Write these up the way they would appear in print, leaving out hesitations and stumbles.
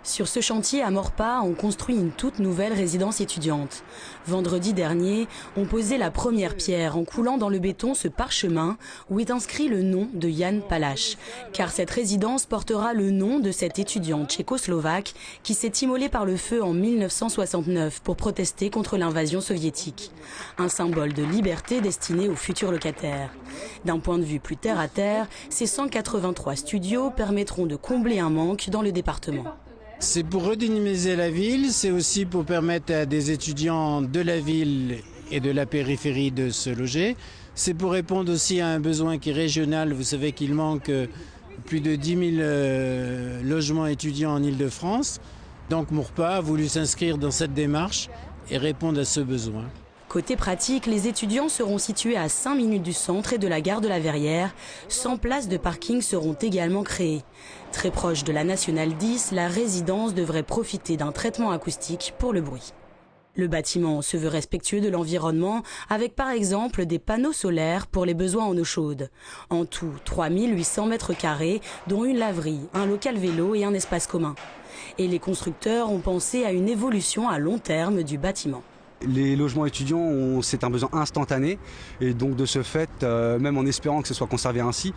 Sur ce chantier à Maurepas, on construit une toute nouvelle résidence étudiante. Vendredi dernier, on posait la première pierre en coulant dans le béton ce parchemin où est inscrit le nom de Jan Palach. Car cette résidence portera le nom de cet étudiant tchécoslovaque qui s'est immolé par le feu en 1969 pour protester contre l'invasion soviétique. Un symbole de liberté destiné aux futurs locataires. D'un point de vue plus terre à terre, ces 183 studios permettront de combler un manque dans le département. C'est pour redynamiser la ville, c'est aussi pour permettre à des étudiants de la ville et de la périphérie de se loger. C'est pour répondre aussi à un besoin qui est régional. Vous savez qu'il manque plus de 10 000 logements étudiants en Île-de-France. Donc Maurepas a voulu s'inscrire dans cette démarche et répondre à ce besoin. Côté pratique, les étudiants seront situés à 5 minutes du centre et de la gare de la Verrière. 100 places de parking seront également créées. Très proche de la Nationale 10, la résidence devrait profiter d'un traitement acoustique pour le bruit. Le bâtiment se veut respectueux de l'environnement avec par exemple des panneaux solaires pour les besoins en eau chaude. En tout, 3800 mètres carrés, dont une laverie, un local vélo et un espace commun. Et les constructeurs ont pensé à une évolution à long terme du bâtiment. Les logements étudiants, c'est un besoin instantané et donc de ce fait, même en espérant que ce soit conservé ainsi,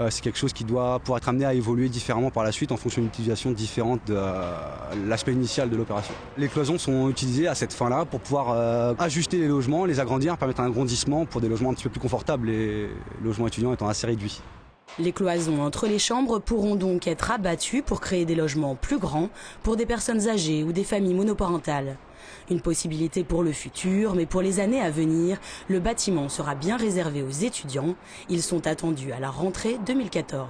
c'est quelque chose qui doit pouvoir être amené à évoluer différemment par la suite en fonction d'une utilisation différente de l'aspect initial de l'opération. Les cloisons sont utilisées à cette fin-là pour pouvoir ajuster les logements, les agrandir, permettre un agrandissement pour des logements un petit peu plus confortables, les logements étudiants étant assez réduits. Les cloisons entre les chambres pourront donc être abattues pour créer des logements plus grands pour des personnes âgées ou des familles monoparentales. Une possibilité pour le futur, mais pour les années à venir, le bâtiment sera bien réservé aux étudiants. Ils sont attendus à la rentrée 2014.